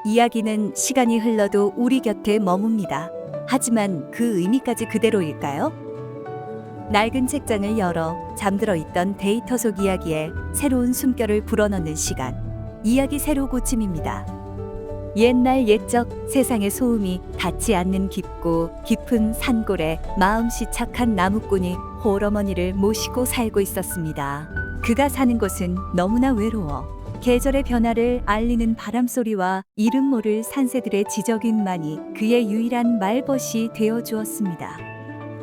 이야기는 시간이 흘러도 우리 곁에 머뭅니다. 하지만 그 의미까지 그대로일까요? 낡은 책장을 열어 잠들어 있던 데이터 속 이야기에 새로운 숨결을 불어넣는 시간. 이야기 새로 고침입니다. 옛날 옛적 세상의 소음이 닿지 않는 깊고 깊은 산골에 마음씨 착한 나무꾼이 홀어머니를 모시고 살고 있었습니다. 그가 사는 곳은 너무나 외로워 계절의 변화를 알리는 바람소리와 이름 모를 산새들의 지저귀만이 그의 유일한 말벗이 되어 주었습니다.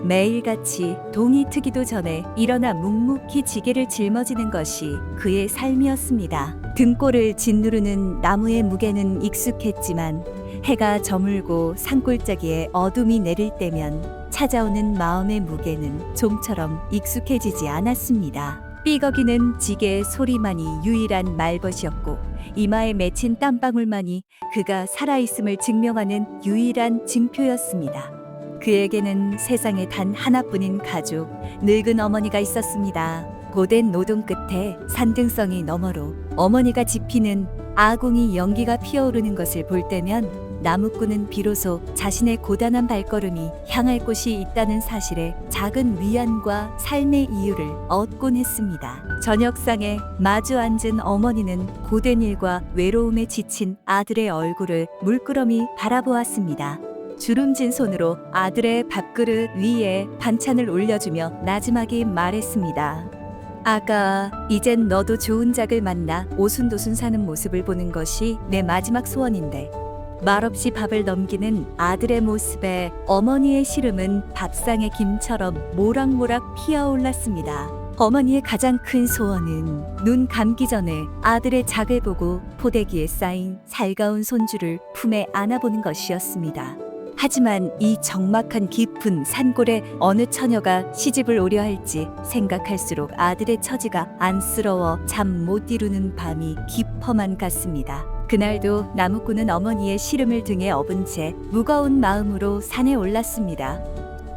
매일같이 동이 트기도 전에 일어나 묵묵히 지게를 짊어지는 것이 그의 삶이었습니다. 등골을 짓누르는 나무의 무게는 익숙했지만 해가 저물고 산골짜기에 어둠이 내릴 때면 찾아오는 마음의 무게는 좀처럼 익숙해지지 않았습니다. 삐걱이는 지게의 소리만이 유일한 말벗이었고 이마에 맺힌 땀방울만이 그가 살아있음을 증명하는 유일한 증표였습니다. 그에게는 세상에 단 하나뿐인 가족, 늙은 어머니가 있었습니다. 고된 노동 끝에 산등성이 너머로 어머니가 지피는 아궁이 연기가 피어오르는 것을 볼 때면 나무꾼은 비로소 자신의 고단한 발걸음이 향할 곳이 있다는 사실에 작은 위안과 삶의 이유를 얻곤 했습니다. 저녁상에 마주 앉은 어머니는 고된 일과 외로움에 지친 아들의 얼굴을 물끄러미 바라보았습니다. 주름진 손으로 아들의 밥그릇 위에 반찬을 올려주며 나지막이 말했습니다. 아가, 이젠 너도 좋은 작을 만나 오순도순 사는 모습을 보는 것이 내 마지막 소원인데. 말없이 밥을 넘기는 아들의 모습에 어머니의 시름은 밥상의 김처럼 모락모락 피어올랐습니다. 어머니의 가장 큰 소원은 눈 감기 전에 아들의 작을 보고 포대기에 쌓인 살가운 손주를 품에 안아보는 것이었습니다. 하지만 이 적막한 깊은 산골에 어느 처녀가 시집을 오려 할지 생각할수록 아들의 처지가 안쓰러워 잠 못 이루는 밤이 깊어만 갔습니다. 그날도 나무꾼은 어머니의 시름을 등에 업은 채 무거운 마음으로 산에 올랐습니다.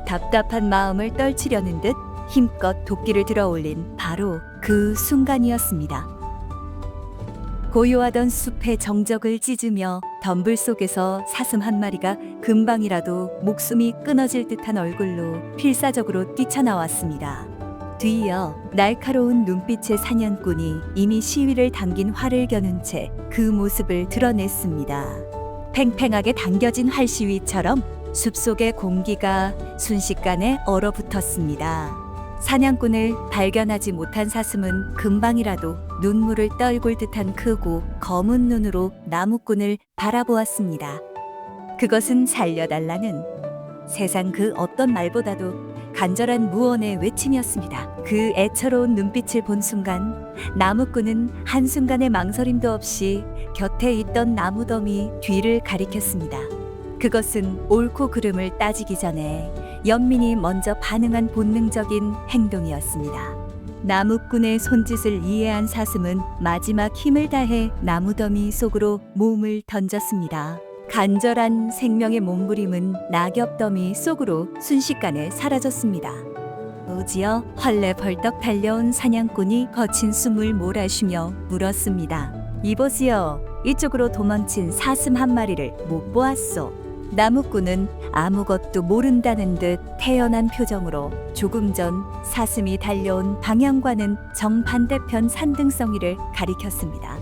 답답한 마음을 떨치려는 듯 힘껏 도끼를 들어 올린 바로 그 순간이었습니다. 고요하던 숲의 정적을 찢으며 덤불 속에서 사슴 한 마리가 금방이라도 목숨이 끊어질 듯한 얼굴로 필사적으로 뛰쳐나왔습니다. 뒤이어 날카로운 눈빛의 사냥꾼이 이미 시위를 당긴 활을 겨눈 채 그 모습을 드러냈습니다. 팽팽하게 당겨진 활시위처럼 숲속의 공기가 순식간에 얼어붙었습니다. 사냥꾼을 발견하지 못한 사슴은 금방이라도 눈물을 떨굴 듯한 크고 검은 눈으로 나무꾼을 바라보았습니다. 그것은 살려달라는 세상 그 어떤 말보다도 간절한 무언의 외침이었습니다. 그 애처로운 눈빛을 본 순간 나무꾼은 한순간의 망설임도 없이 곁에 있던 나무더미 뒤를 가리켰습니다. 그것은 옳고 그름을 따지기 전에 연민이 먼저 반응한 본능적인 행동이었습니다. 나무꾼의 손짓을 이해한 사슴은 마지막 힘을 다해 나무더미 속으로 몸을 던졌습니다. 간절한 생명의 몸부림은 낙엽더미 속으로 순식간에 사라졌습니다. 오지어 헐레벌떡 달려온 사냥꾼이 거친 숨을 몰아쉬며 물었습니다. 이보시오, 이쪽으로 도망친 사슴 한 마리를 못 보았소. 나무꾼은 아무것도 모른다는 듯 태연한 표정으로 조금 전 사슴이 달려온 방향과는 정반대편 산등성이를 가리켰습니다.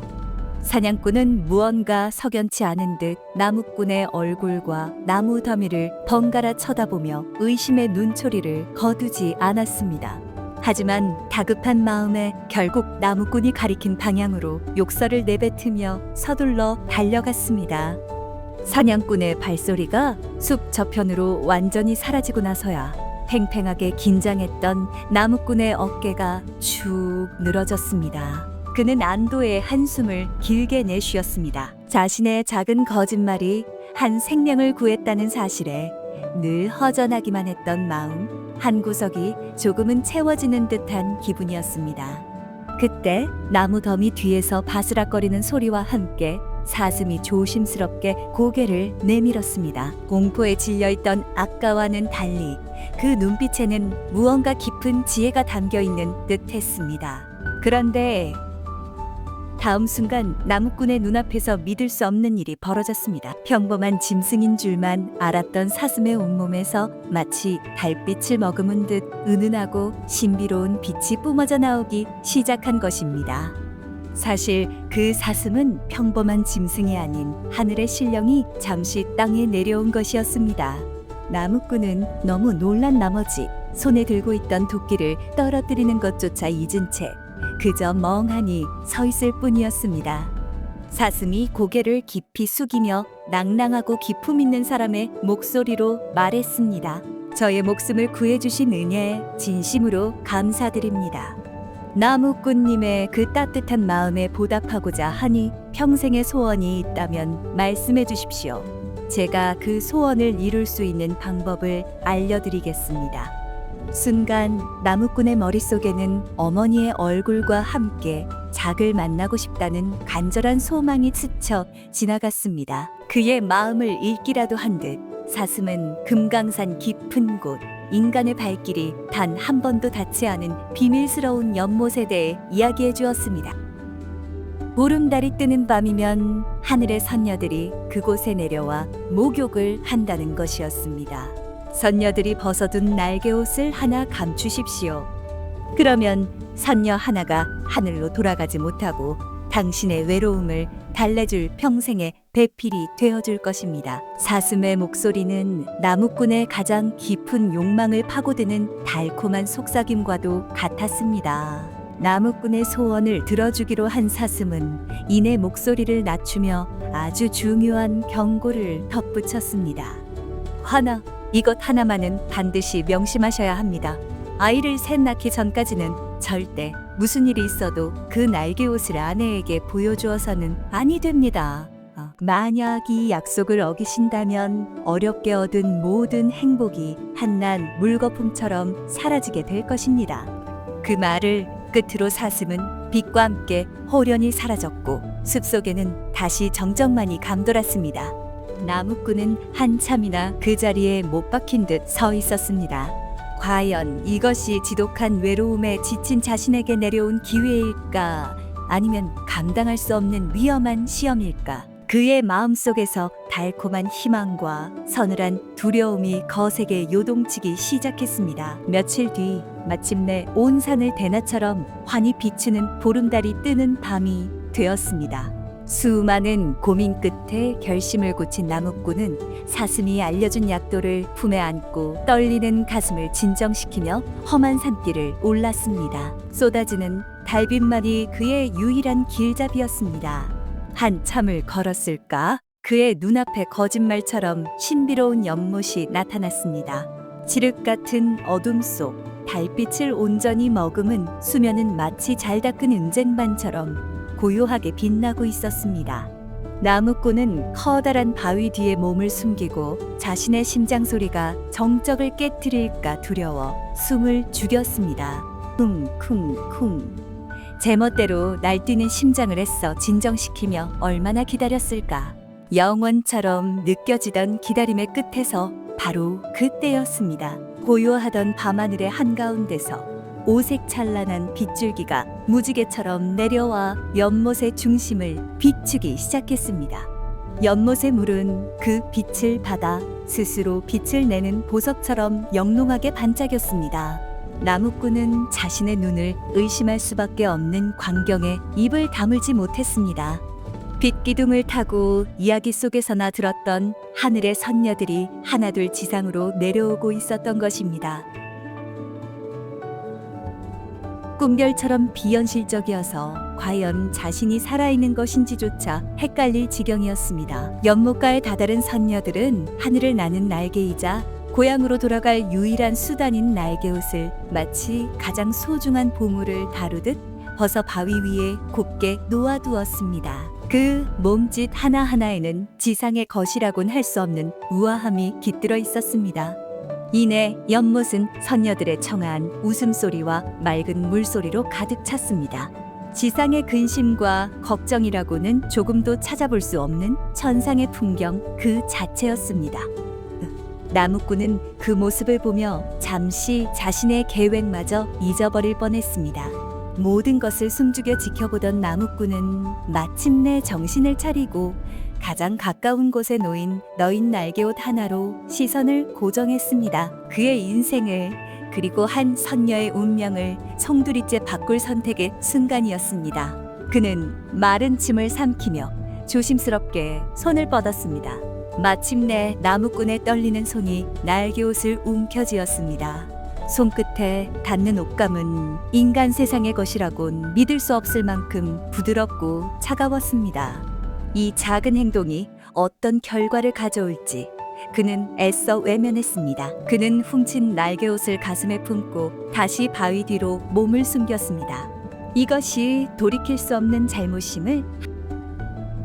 사냥꾼은 무언가 석연치 않은 듯 나무꾼의 얼굴과 나무 더미를 번갈아 쳐다보며 의심의 눈초리를 거두지 않았습니다. 하지만 다급한 마음에 결국 나무꾼이 가리킨 방향으로 욕설을 내뱉으며 서둘러 달려갔습니다. 사냥꾼의 발소리가 숲 저편으로 완전히 사라지고 나서야 팽팽하게 긴장했던 나무꾼의 어깨가 축 늘어졌습니다. 그는 안도의 한숨을 길게 내쉬었습니다. 자신의 작은 거짓말이 한 생명을 구했다는 사실에 늘 허전하기만 했던 마음 한 구석이 조금은 채워지는 듯한 기분이었습니다. 그때 나무 더미 뒤에서 바스락거리는 소리와 함께 사슴이 조심스럽게 고개를 내밀었습니다. 공포에 질려있던 아까와는 달리 그 눈빛에는 무언가 깊은 지혜가 담겨있는 듯했습니다. 그런데 다음 순간 나무꾼의 눈앞에서 믿을 수 없는 일이 벌어졌습니다. 평범한 짐승인 줄만 알았던 사슴의 온몸에서 마치 달빛을 머금은 듯 은은하고 신비로운 빛이 뿜어져 나오기 시작한 것입니다. 사실 그 사슴은 평범한 짐승이 아닌 하늘의 신령이 잠시 땅에 내려온 것이었습니다. 나무꾼은 너무 놀란 나머지 손에 들고 있던 도끼를 떨어뜨리는 것조차 잊은 채 그저 멍하니 서 있을 뿐이었습니다. 사슴이 고개를 깊이 숙이며 낭낭하고 기품 있는 사람의 목소리로 말했습니다. 저의 목숨을 구해주신 은혜에 진심으로 감사드립니다. 나무꾼님의 그 따뜻한 마음에 보답하고자 하니 평생의 소원이 있다면 말씀해 주십시오. 제가 그 소원을 이룰 수 있는 방법을 알려드리겠습니다. 순간 나무꾼의 머릿속에는 어머니의 얼굴과 함께 작을 만나고 싶다는 간절한 소망이 스쳐 지나갔습니다. 그의 마음을 읽기라도 한 듯 사슴은 금강산 깊은 곳 인간의 발길이 단 한 번도 닿지 않은 비밀스러운 연못에 대해 이야기해 주었습니다. 보름달이 뜨는 밤이면 하늘의 선녀들이 그곳에 내려와 목욕을 한다는 것이었습니다. 선녀들이 벗어둔 날개옷을 하나 감추십시오. 그러면 선녀 하나가 하늘로 돌아가지 못하고 당신의 외로움을 달래줄 평생의 배필이 되어줄 것입니다. 사슴의 목소리는 나무꾼의 가장 깊은 욕망을 파고드는 달콤한 속삭임과도 같았습니다. 나무꾼의 소원을 들어주기로 한 사슴은 이내 목소리를 낮추며 아주 중요한 경고를 덧붙였습니다. 하나, 이것 하나만은 반드시 명심하셔야 합니다. 아이를 셋 낳기 전까지는 절대 무슨 일이 있어도 그 날개옷을 아내에게 보여주어서는 아니 됩니다. 만약 이 약속을 어기신다면 어렵게 얻은 모든 행복이 한낱 물거품처럼 사라지게 될 것입니다. 그 말을 끝으로 사슴은 빛과 함께 호련히 사라졌고 숲속에는 다시 정적만이 감돌았습니다. 나무꾼은 한참이나 그 자리에 못 박힌 듯 서 있었습니다. 과연 이것이 지독한 외로움에 지친 자신에게 내려온 기회일까? 아니면 감당할 수 없는 위험한 시험일까? 그의 마음속에서 달콤한 희망과 서늘한 두려움이 거세게 요동치기 시작했습니다. 며칠 뒤 마침내 온 산을 대낮처럼 환히 비추는 보름달이 뜨는 밤이 되었습니다. 수많은 고민 끝에 결심을 고친 나무꾼은 사슴이 알려준 약도를 품에 안고 떨리는 가슴을 진정시키며 험한 산길을 올랐습니다. 쏟아지는 달빛만이 그의 유일한 길잡이였습니다. 한참을 걸었을까? 그의 눈앞에 거짓말처럼 신비로운 연못이 나타났습니다. 칠흑 같은 어둠 속 달빛을 온전히 머금은 수면은 마치 잘 닦은 은쟁반처럼 고요하게 빛나고 있었습니다. 나무꾼은 커다란 바위 뒤에 몸을 숨기고 자신의 심장 소리가 정적을 깨트릴까 두려워 숨을 죽였습니다. 쿵쿵쿵. 제멋대로 날뛰는 심장을 애써 진정시키며 얼마나 기다렸을까. 영원처럼 느껴지던 기다림의 끝에서 바로 그때였습니다. 고요하던 밤하늘의 한가운데서 오색 찬란한 빗줄기가 무지개처럼 내려와 연못의 중심을 비추기 시작했습니다. 연못의 물은 그 빛을 받아 스스로 빛을 내는 보석처럼 영롱하게 반짝였습니다. 나무꾼은 자신의 눈을 의심할 수밖에 없는 광경에 입을 다물지 못했습니다. 빛기둥을 타고 이야기 속에서나 들었던 하늘의 선녀들이 하나둘 지상으로 내려오고 있었던 것입니다. 꿈결처럼 비현실적이어서 과연 자신이 살아있는 것인지조차 헷갈릴 지경이었습니다. 연못가에 다다른 선녀들은 하늘을 나는 날개이자 고향으로 돌아갈 유일한 수단인 날개옷을 마치 가장 소중한 보물을 다루듯 벗어 바위 위에 곱게 놓아두었습니다. 그 몸짓 하나하나에는 지상의 것이라곤 할 수 없는 우아함이 깃들어 있었습니다. 이내 연못은 선녀들의 청아한 웃음소리와 맑은 물소리로 가득 찼습니다. 지상의 근심과 걱정이라고는 조금도 찾아볼 수 없는 천상의 풍경 그 자체였습니다. 나무꾼은 그 모습을 보며 잠시 자신의 계획마저 잊어버릴 뻔했습니다. 모든 것을 숨죽여 지켜보던 나무꾼은 마침내 정신을 차리고 가장 가까운 곳에 놓인 너인 날개옷 하나로 시선을 고정했습니다. 그의 인생을 그리고 한 선녀의 운명을 송두리째 바꿀 선택의 순간이었습니다. 그는 마른 침을 삼키며 조심스럽게 손을 뻗었습니다. 마침내 나무꾼의 떨리는 손이 날개옷을 움켜쥐었습니다. 손끝에 닿는 옷감은 인간 세상의 것이라곤 믿을 수 없을 만큼 부드럽고 차가웠습니다. 이 작은 행동이 어떤 결과를 가져올지 그는 애써 외면했습니다. 그는 훔친 날개옷을 가슴에 품고 다시 바위 뒤로 몸을 숨겼습니다. 이것이 돌이킬 수 없는 잘못임을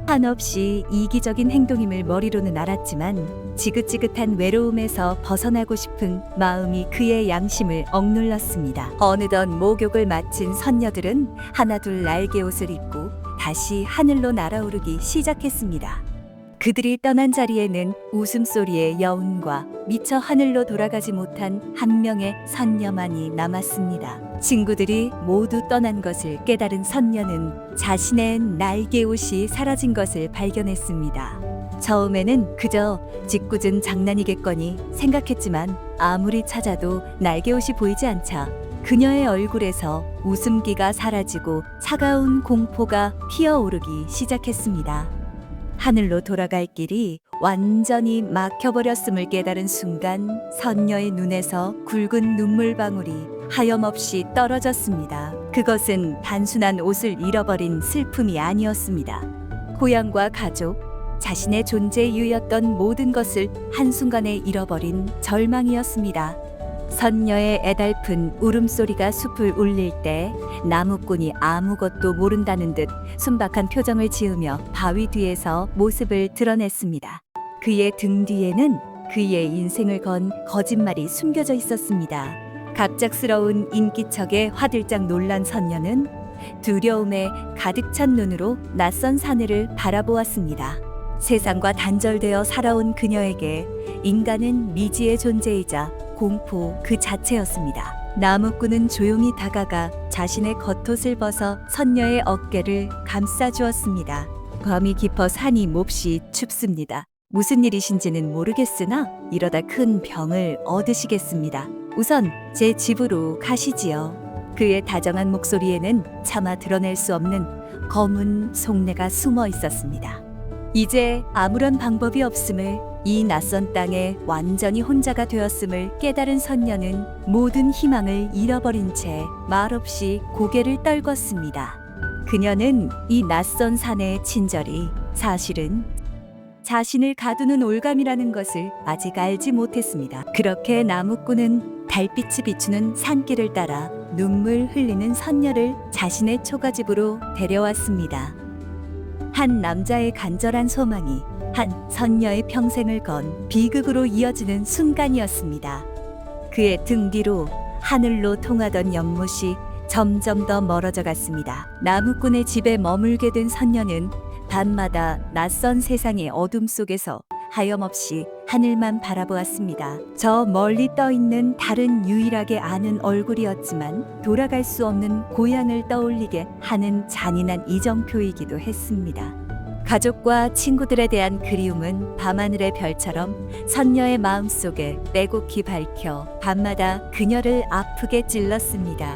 한없이 이기적인 행동임을 머리로는 알았지만 지긋지긋한 외로움에서 벗어나고 싶은 마음이 그의 양심을 억눌렀습니다. 어느덧 목욕을 마친 선녀들은 하나둘 날개옷을 입고 다시 하늘로 날아오르기 시작했습니다. 그들이 떠난 자리에는 웃음소리의 여운과 미처 하늘로 돌아가지 못한 한 명의 선녀만이 남았습니다. 친구들이 모두 떠난 것을 깨달은 선녀는 자신의 날개옷이 사라진 것을 발견했습니다. 처음에는 그저 짓궂은 장난이겠거니 생각했지만 아무리 찾아도 날개옷이 보이지 않자 그녀의 얼굴에서 웃음기가 사라지고 차가운 공포가 피어오르기 시작했습니다. 하늘로 돌아갈 길이 완전히 막혀버렸음을 깨달은 순간 선녀의 눈에서 굵은 눈물방울이 하염없이 떨어졌습니다. 그것은 단순한 옷을 잃어버린 슬픔이 아니었습니다. 고향과 가족, 자신의 존재 이유였던 모든 것을 한순간에 잃어버린 절망이었습니다. 선녀의 애달픈 울음소리가 숲을 울릴 때 나무꾼이 아무것도 모른다는 듯 순박한 표정을 지으며 바위 뒤에서 모습을 드러냈습니다. 그의 등 뒤에는 그의 인생을 건 거짓말이 숨겨져 있었습니다. 갑작스러운 인기척에 화들짝 놀란 선녀는 두려움에 가득 찬 눈으로 낯선 사내를 바라보았습니다. 세상과 단절되어 살아온 그녀에게 인간은 미지의 존재이자 공포 그 자체였습니다. 나무꾼은 조용히 다가가 자신의 겉옷을 벗어 선녀의 어깨를 감싸주었습니다. 밤이 깊어 산이 몹시 춥습니다. 무슨 일이신지는 모르겠으나 이러다 큰 병을 얻으시겠습니다. 우선 제 집으로 가시지요. 그의 다정한 목소리에는 차마 드러낼 수 없는 검은 속내가 숨어 있었습니다. 이제 아무런 방법이 없음을, 이 낯선 땅에 완전히 혼자가 되었음을 깨달은 선녀는 모든 희망을 잃어버린 채 말없이 고개를 떨궜습니다. 그녀는 이 낯선 산의 친절이 사실은 자신을 가두는 올감이라는 것을 아직 알지 못했습니다. 그렇게 나무꾼은 달빛이 비추는 산길을 따라 눈물 흘리는 선녀를 자신의 초가집으로 데려왔습니다. 한 남자의 간절한 소망이 한 선녀의 평생을 건 비극으로 이어지는 순간이었습니다. 그의 등 뒤로 하늘로 통하던 연못이 점점 더 멀어져 갔습니다. 나무꾼의 집에 머물게 된 선녀는 밤마다 낯선 세상의 어둠 속에서 하염없이 하늘만 바라보았습니다. 저 멀리 떠 있는 달은 유일하게 아는 얼굴이었지만 돌아갈 수 없는 고향을 떠올리게 하는 잔인한 이정표이기도 했습니다. 가족과 친구들에 대한 그리움은 밤하늘의 별처럼 선녀의 마음속에 빼곡히 밝혀 밤마다 그녀를 아프게 찔렀습니다.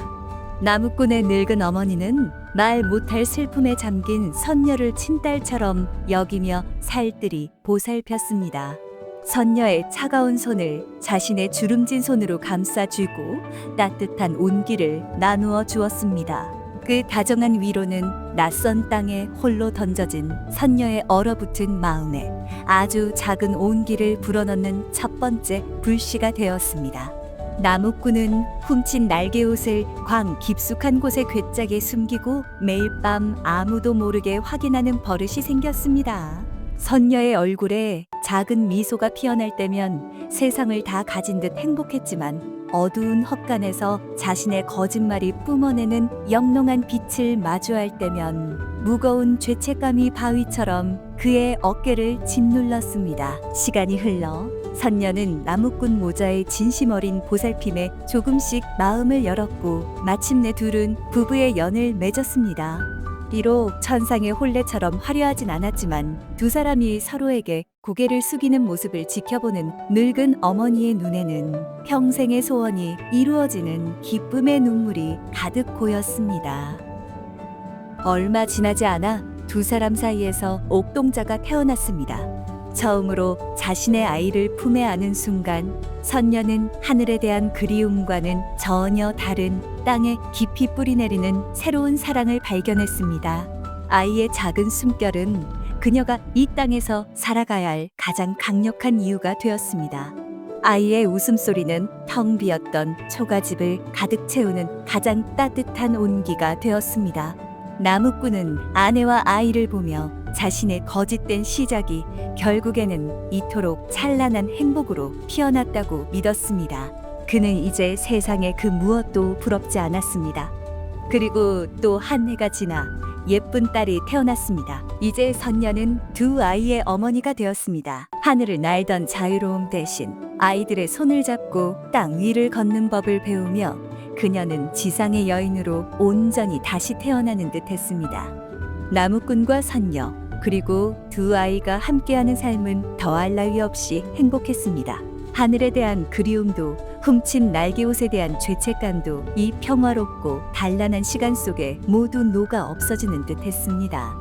나무꾼의 늙은 어머니는 말 못할 슬픔에 잠긴 선녀를 친딸처럼 여기며 살뜰히 보살폈습니다. 선녀의 차가운 손을 자신의 주름진 손으로 감싸쥐고 따뜻한 온기를 나누어 주었습니다. 그 다정한 위로는 낯선 땅에 홀로 던져진 선녀의 얼어붙은 마음에 아주 작은 온기를 불어넣는 첫 번째 불씨가 되었습니다. 나무꾼은 훔친 날개옷을 광 깊숙한 곳에 괴짝에 숨기고 매일 밤 아무도 모르게 확인하는 버릇이 생겼습니다. 선녀의 얼굴에 작은 미소가 피어날 때면 세상을 다 가진 듯 행복했지만 어두운 헛간에서 자신의 거짓말이 뿜어내는 영롱한 빛을 마주할 때면 무거운 죄책감이 바위처럼 그의 어깨를 짓눌렀습니다. 시간이 흘러 선녀는 나무꾼 모자의 진심 어린 보살핌에 조금씩 마음을 열었고 마침내 둘은 부부의 연을 맺었습니다. 비록 천상의 혼례처럼 화려하진 않았지만 두 사람이 서로에게 고개를 숙이는 모습을 지켜보는 늙은 어머니의 눈에는 평생의 소원이 이루어지는 기쁨의 눈물이 가득 고였습니다. 얼마 지나지 않아 두 사람 사이에서 옥동자가 태어났습니다. 처음으로 자신의 아이를 품에 안은 순간 선녀는 하늘에 대한 그리움과는 전혀 다른 땅에 깊이 뿌리내리는 새로운 사랑을 발견했습니다. 아이의 작은 숨결은 그녀가 이 땅에서 살아가야 할 가장 강력한 이유가 되었습니다. 아이의 웃음소리는 텅 비었던 초가집을 가득 채우는 가장 따뜻한 온기가 되었습니다. 나무꾼은 아내와 아이를 보며 자신의 거짓된 시작이 결국에는 이토록 찬란한 행복으로 피어났다고 믿었습니다. 그는 이제 세상의 그 무엇도 부럽지 않았습니다. 그리고 또 한 해가 지나 예쁜 딸이 태어났습니다. 이제 선녀는 두 아이의 어머니가 되었습니다. 하늘을 날던 자유로움 대신 아이들의 손을 잡고 땅 위를 걷는 법을 배우며 그녀는 지상의 여인으로 온전히 다시 태어나는 듯 했습니다. 나무꾼과 선녀 그리고 두 아이가 함께하는 삶은 더할 나위 없이 행복했습니다. 하늘에 대한 그리움도 훔친 날개옷에 대한 죄책감도 이 평화롭고 단란한 시간 속에 모두 녹아 없어지는 듯 했습니다.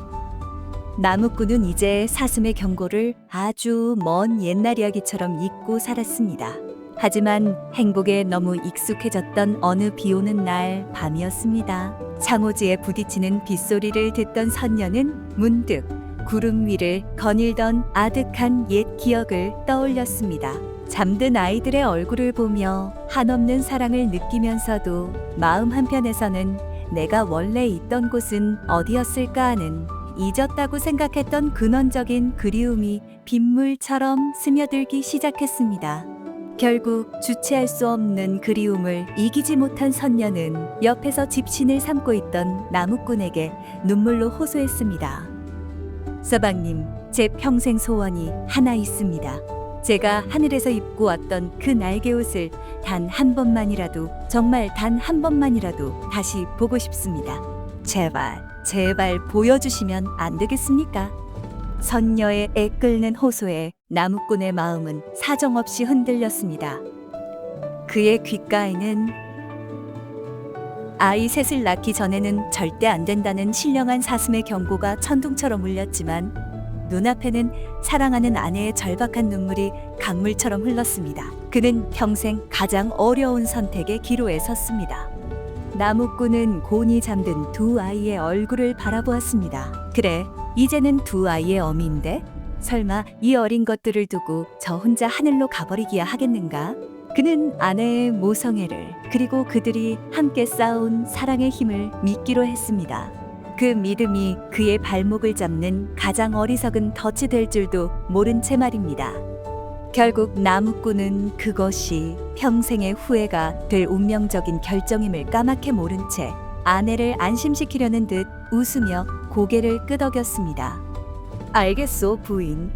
나무꾼은 이제 사슴의 경고를 아주 먼 옛날 이야기처럼 잊고 살았습니다. 하지만 행복에 너무 익숙해졌던 어느 비오는 날 밤이었습니다. 창호지에 부딪히는 빗소리를 듣던 선녀는 문득 구름 위를 거닐던 아득한 옛 기억을 떠올렸습니다. 잠든 아이들의 얼굴을 보며 한없는 사랑을 느끼면서도 마음 한편에서는 내가 원래 있던 곳은 어디였을까 하는 잊었다고 생각했던 근원적인 그리움이 빗물처럼 스며들기 시작했습니다. 결국 주체할 수 없는 그리움을 이기지 못한 선녀는 옆에서 집신을 삼고 있던 나무꾼에게 눈물로 호소했습니다. 서방님, 제 평생 소원이 하나 있습니다. 제가 하늘에서 입고 왔던 그 날개옷을 단 한 번만이라도, 정말 단 한 번만이라도 다시 보고 싶습니다. 제발 보여주시면 안 되겠습니까? 선녀의 애끓는 호소에 나무꾼의 마음은 사정없이 흔들렸습니다. 그의 귓가에는 아이 셋을 낳기 전에는 절대 안 된다는 신령한 사슴의 경고가 천둥처럼 울렸지만 눈앞에는 사랑하는 아내의 절박한 눈물이 강물처럼 흘렀습니다. 그는 평생 가장 어려운 선택의 기로에 섰습니다. 나무꾼은 곤히 잠든 두 아이의 얼굴을 바라보았습니다. 그래, 이제는 두 아이의 어미인데 설마 이 어린 것들을 두고 저 혼자 하늘로 가버리기야 하겠는가? 그는 아내의 모성애를 그리고 그들이 함께 쌓아온 사랑의 힘을 믿기로 했습니다. 그 믿음이 그의 발목을 잡는 가장 어리석은 덫이 될 줄도 모른 채 말입니다. 결국 나무꾼은 그것이 평생의 후회가 될 운명적인 결정임을 까맣게 모른 채 아내를 안심시키려는 듯 웃으며 고개를 끄덕였습니다. 알겠소, 부인.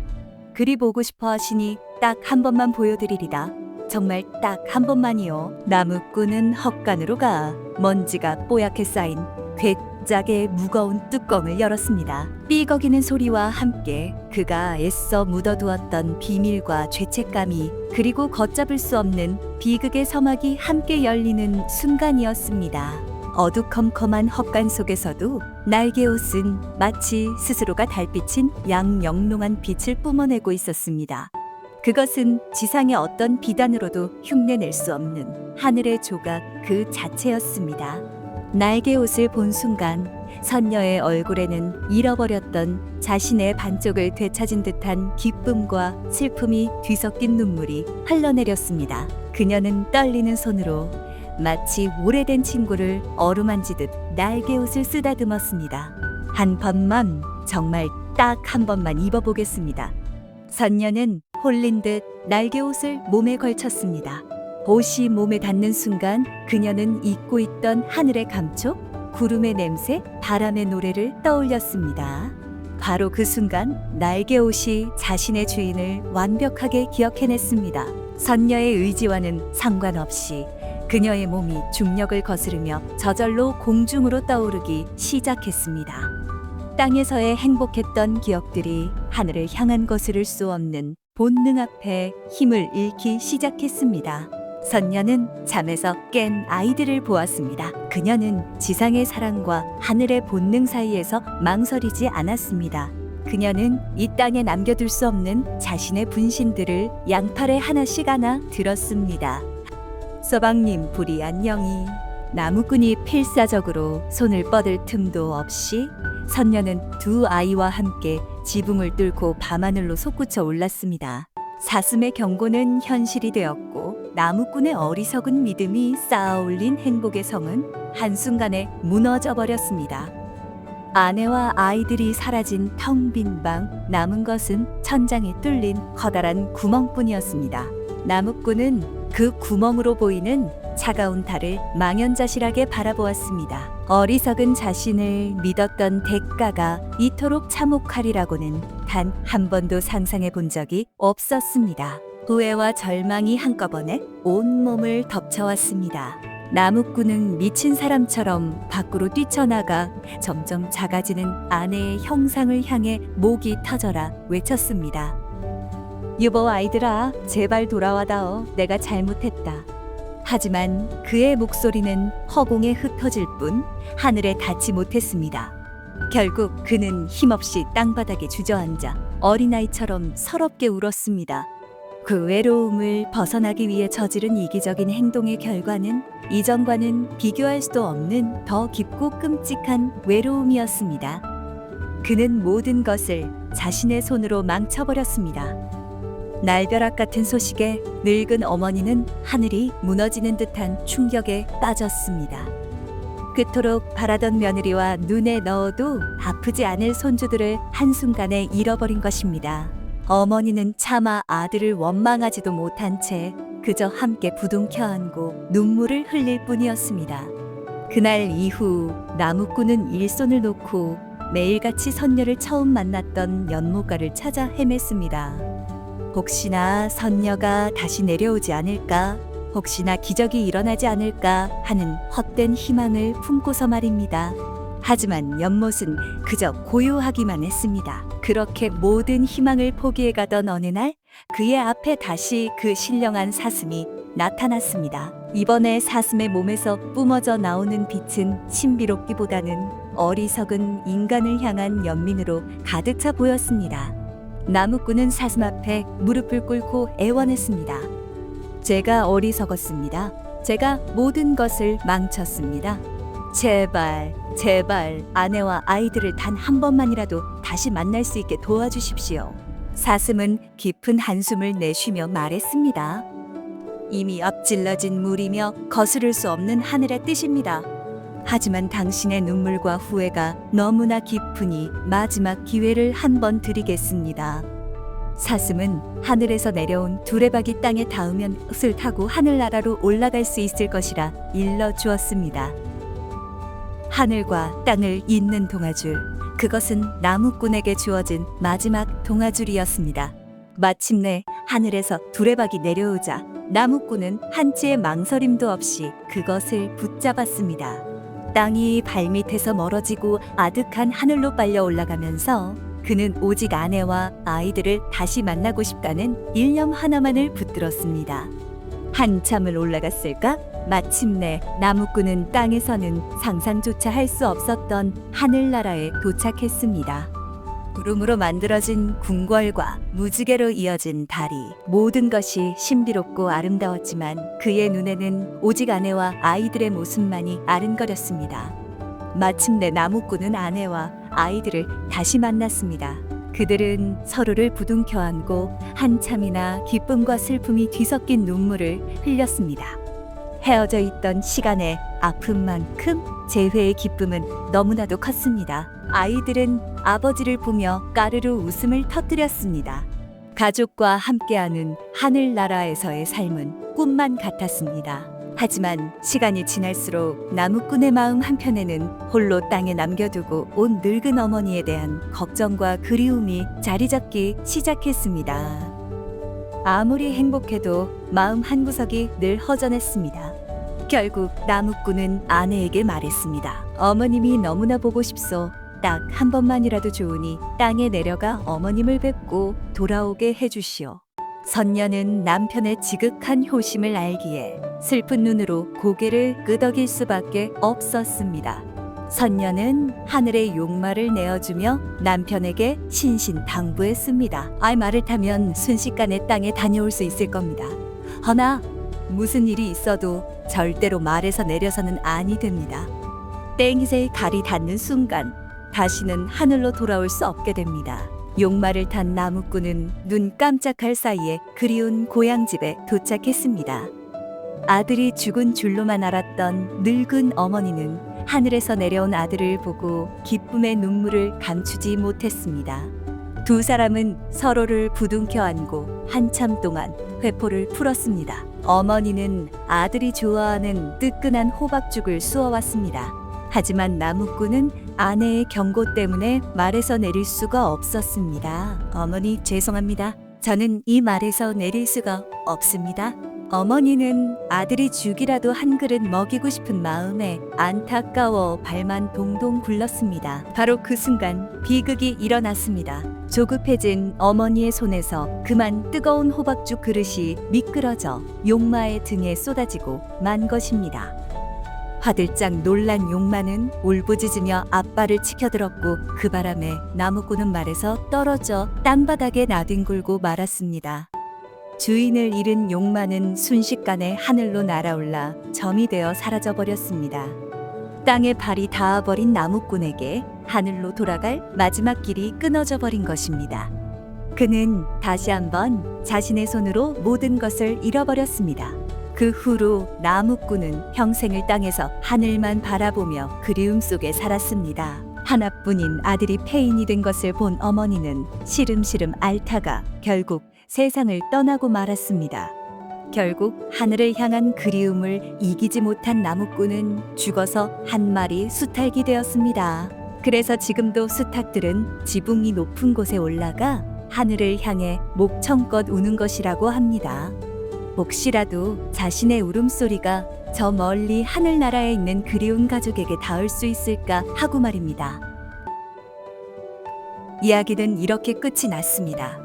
그리 보고 싶어 하시니 딱 한 번만 보여드리리다. 정말 딱 한 번만이요. 나무꾼은 헛간으로 가 먼지가 뽀얗게 쌓인 괴짝의 무거운 뚜껑을 열었습니다. 삐거기는 소리와 함께 그가 애써 묻어두었던 비밀과 죄책감이 그리고 걷잡을 수 없는 비극의 서막이 함께 열리는 순간이었습니다. 어두컴컴한 헛간 속에서도 날개옷은 마치 스스로가 달빛인 양영롱한 빛을 뿜어내고 있었습니다. 그것은 지상의 어떤 비단으로도 흉내낼 수 없는 하늘의 조각 그 자체였습니다. 날개옷을 본 순간 선녀의 얼굴에는 잃어버렸던 자신의 반쪽을 되찾은 듯한 기쁨과 슬픔이 뒤섞인 눈물이 흘러내렸습니다. 그녀는 떨리는 손으로 마치 오래된 친구를 어루만지듯 날개옷을 쓰다듬었습니다. 한 번만, 정말 딱 한 번만 입어보겠습니다. 선녀는 홀린 듯 날개옷을 몸에 걸쳤습니다. 옷이 몸에 닿는 순간 그녀는 잊고 있던 하늘의 감촉, 구름의 냄새, 바람의 노래를 떠올렸습니다. 바로 그 순간 날개옷이 자신의 주인을 완벽하게 기억해냈습니다. 선녀의 의지와는 상관없이 그녀의 몸이 중력을 거스르며 저절로 공중으로 떠오르기 시작했습니다. 땅에서의 행복했던 기억들이 하늘을 향한 것을 수 없는 본능 앞에 힘을 잃기 시작했습니다. 선녀는 잠에서 깬 아이들을 보았습니다. 그녀는 지상의 사랑과 하늘의 본능 사이에서 망설이지 않았습니다. 그녀는 이 땅에 남겨둘 수 없는 자신의 분신들을 양팔에 하나씩 안아 들었습니다. 서방님 부리 안녕히. 나무꾼이 필사적으로 손을 뻗을 틈도 없이 선녀는 두 아이와 함께 지붕을 뚫고 밤하늘로 솟구쳐 올랐습니다. 사슴의 경고는 현실이 되었고 나무꾼의 어리석은 믿음이 쌓아올린 행복의 성은 한순간에 무너져 버렸습니다. 아내와 아이들이 사라진 텅 빈 방, 남은 것은 천장에 뚫린 커다란 구멍뿐이었습니다. 나무꾼은 그 구멍으로 보이는 차가운 달을 망연자실하게 바라보았습니다. 어리석은 자신을 믿었던 대가가 이토록 참혹하리라고는 단 한 번도 상상해 본 적이 없었습니다. 후회와 절망이 한꺼번에 온몸을 덮쳐왔습니다. 나무꾼은 미친 사람처럼 밖으로 뛰쳐나가 점점 작아지는 아내의 형상을 향해 목이 터져라 외쳤습니다. 여보 아이들아, 제발 돌아와다오. 내가 잘못했다. 하지만 그의 목소리는 허공에 흩어질 뿐 하늘에 닿지 못했습니다. 결국 그는 힘없이 땅바닥에 주저앉아 어린아이처럼 서럽게 울었습니다. 그 외로움을 벗어나기 위해 저지른 이기적인 행동의 결과는 이전과는 비교할 수도 없는 더 깊고 끔찍한 외로움이었습니다. 그는 모든 것을 자신의 손으로 망쳐버렸습니다. 날벼락 같은 소식에 늙은 어머니는 하늘이 무너지는 듯한 충격에 빠졌습니다. 그토록 바라던 며느리와 눈에 넣어도 아프지 않을 손주들을 한순간에 잃어버린 것입니다. 어머니는 차마 아들을 원망하지도 못한 채 그저 함께 부둥켜 안고 눈물을 흘릴 뿐이었습니다. 그날 이후 나무꾼은 일손을 놓고 매일같이 선녀를 처음 만났던 연못가를 찾아 헤맸습니다. 혹시나 선녀가 다시 내려오지 않을까, 혹시나 기적이 일어나지 않을까 하는 헛된 희망을 품고서 말입니다. 하지만 연못은 그저 고요하기만 했습니다. 그렇게 모든 희망을 포기해가던 어느 날 그의 앞에 다시 그 신령한 사슴이 나타났습니다. 이번에 사슴의 몸에서 뿜어져 나오는 빛은 신비롭기보다는 어리석은 인간을 향한 연민으로 가득 차 보였습니다. 나무꾼은 사슴 앞에 무릎을 꿇고 애원했습니다. 제가 어리석었습니다. 제가 모든 것을 망쳤습니다. 제발, 제발 아내와 아이들을 단 한 번만이라도 다시 만날 수 있게 도와주십시오. 사슴은 깊은 한숨을 내쉬며 말했습니다. 이미 엎질러진 물이며 거스를 수 없는 하늘의 뜻입니다. 하지만 당신의 눈물과 후회가 너무나 깊으니 마지막 기회를 한 번 드리겠습니다. 사슴은 하늘에서 내려온 두레박이 땅에 닿으면 흙을 타고 하늘나라로 올라갈 수 있을 것이라 일러주었습니다. 하늘과 땅을 잇는 동아줄, 그것은 나무꾼에게 주어진 마지막 동아줄이었습니다. 마침내 하늘에서 두레박이 내려오자 나무꾼은 한치의 망설임도 없이 그것을 붙잡았습니다. 땅이 발밑에서 멀어지고 아득한 하늘로 빨려 올라가면서 그는 오직 아내와 아이들을 다시 만나고 싶다는 일념 하나만을 붙들었습니다. 한참을 올라갔을까? 마침내 나무꾼은 땅에서는 상상조차 할 수 없었던 하늘나라에 도착했습니다. 구름으로 만들어진 궁궐과 무지개로 이어진 다리, 모든 것이 신비롭고 아름다웠지만 그의 눈에는 오직 아내와 아이들의 모습만이 아른거렸습니다. 마침내 나무꾼은 아내와 아이들을 다시 만났습니다. 그들은 서로를 부둥켜 안고 한참이나 기쁨과 슬픔이 뒤섞인 눈물을 흘렸습니다. 헤어져 있던 시간의 아픔만큼 재회의 기쁨은 너무나도 컸습니다. 아이들은 아버지를 보며 까르르 웃음을 터뜨렸습니다. 가족과 함께하는 하늘나라에서의 삶은 꿈만 같았습니다. 하지만 시간이 지날수록 나무꾼의 마음 한편에는 홀로 땅에 남겨두고 온 늙은 어머니에 대한 걱정과 그리움이 자리 잡기 시작했습니다. 아무리 행복해도 마음 한구석이 늘 허전했습니다. 결국 나무꾼은 아내에게 말했습니다. 어머님이 너무나 보고 싶소. 딱 한 번만이라도 좋으니 땅에 내려가 어머님을 뵙고 돌아오게 해주시오. 선녀는 남편의 지극한 효심을 알기에 슬픈 눈으로 고개를 끄덕일 수밖에 없었습니다. 선녀는 하늘의 용마를 내어주며 남편에게 신신당부했습니다. 말을 타면 순식간에 땅에 다녀올 수 있을 겁니다. 허나 무슨 일이 있어도 절대로 말에서 내려서는 아니 됩니다. 땡이새의 갈이 닿는 순간 다시는 하늘로 돌아올 수 없게 됩니다. 용마를 탄 나무꾼은 눈 깜짝할 사이에 그리운 고향집에 도착했습니다. 아들이 죽은 줄로만 알았던 늙은 어머니는 하늘에서 내려온 아들을 보고 기쁨의 눈물을 감추지 못했습니다. 두 사람은 서로를 부둥켜 안고 한참 동안 회포를 풀었습니다. 어머니는 아들이 좋아하는 뜨끈한 호박죽을 쑤어왔습니다. 하지만 나무꾼은 아내의 경고 때문에 말에서 내릴 수가 없었습니다. 어머니 죄송합니다. 저는 이 말에서 내릴 수가 없습니다. 어머니는 아들이 죽이라도 한 그릇 먹이고 싶은 마음에 안타까워 발만 동동 굴렀습니다. 바로 그 순간 비극이 일어났습니다. 조급해진 어머니의 손에서 그만 뜨거운 호박죽 그릇이 미끄러져 용마의 등에 쏟아지고 만 것입니다. 화들짝 놀란 용마는 울부짖으며 앞발을 치켜들었고 그 바람에 나무꾼은 말에서 떨어져 땅바닥에 나뒹굴고 말았습니다. 주인을 잃은 용마는 순식간에 하늘로 날아올라 점이 되어 사라져버렸습니다. 땅에 발이 닿아버린 나무꾼에게 하늘로 돌아갈 마지막 길이 끊어져 버린 것입니다. 그는 다시 한번 자신의 손으로 모든 것을 잃어버렸습니다. 그 후로 나무꾼은 평생을 땅에서 하늘만 바라보며 그리움 속에 살았습니다. 하나뿐인 아들이 폐인이 된 것을 본 어머니는 시름시름 앓다가 결국 세상을 떠나고 말았습니다. 결국 하늘을 향한 그리움을 이기지 못한 나무꾼은 죽어서 한 마리 수탉이 되었습니다. 그래서 지금도 수탉들은 지붕이 높은 곳에 올라가 하늘을 향해 목청껏 우는 것이라고 합니다. 혹시라도 자신의 울음소리가 저 멀리 하늘나라에 있는 그리운 가족에게 닿을 수 있을까 하고 말입니다. 이야기는 이렇게 끝이 났습니다.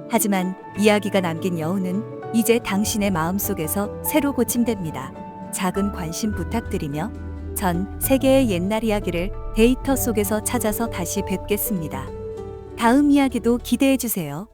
하지만 이야기가 남긴 여운은 이제 당신의 마음속에서 새로 고침됩니다. 작은 관심 부탁드리며 전 세계의 옛날 이야기를 데이터 속에서 찾아서 다시 뵙겠습니다. 다음 이야기도 기대해 주세요.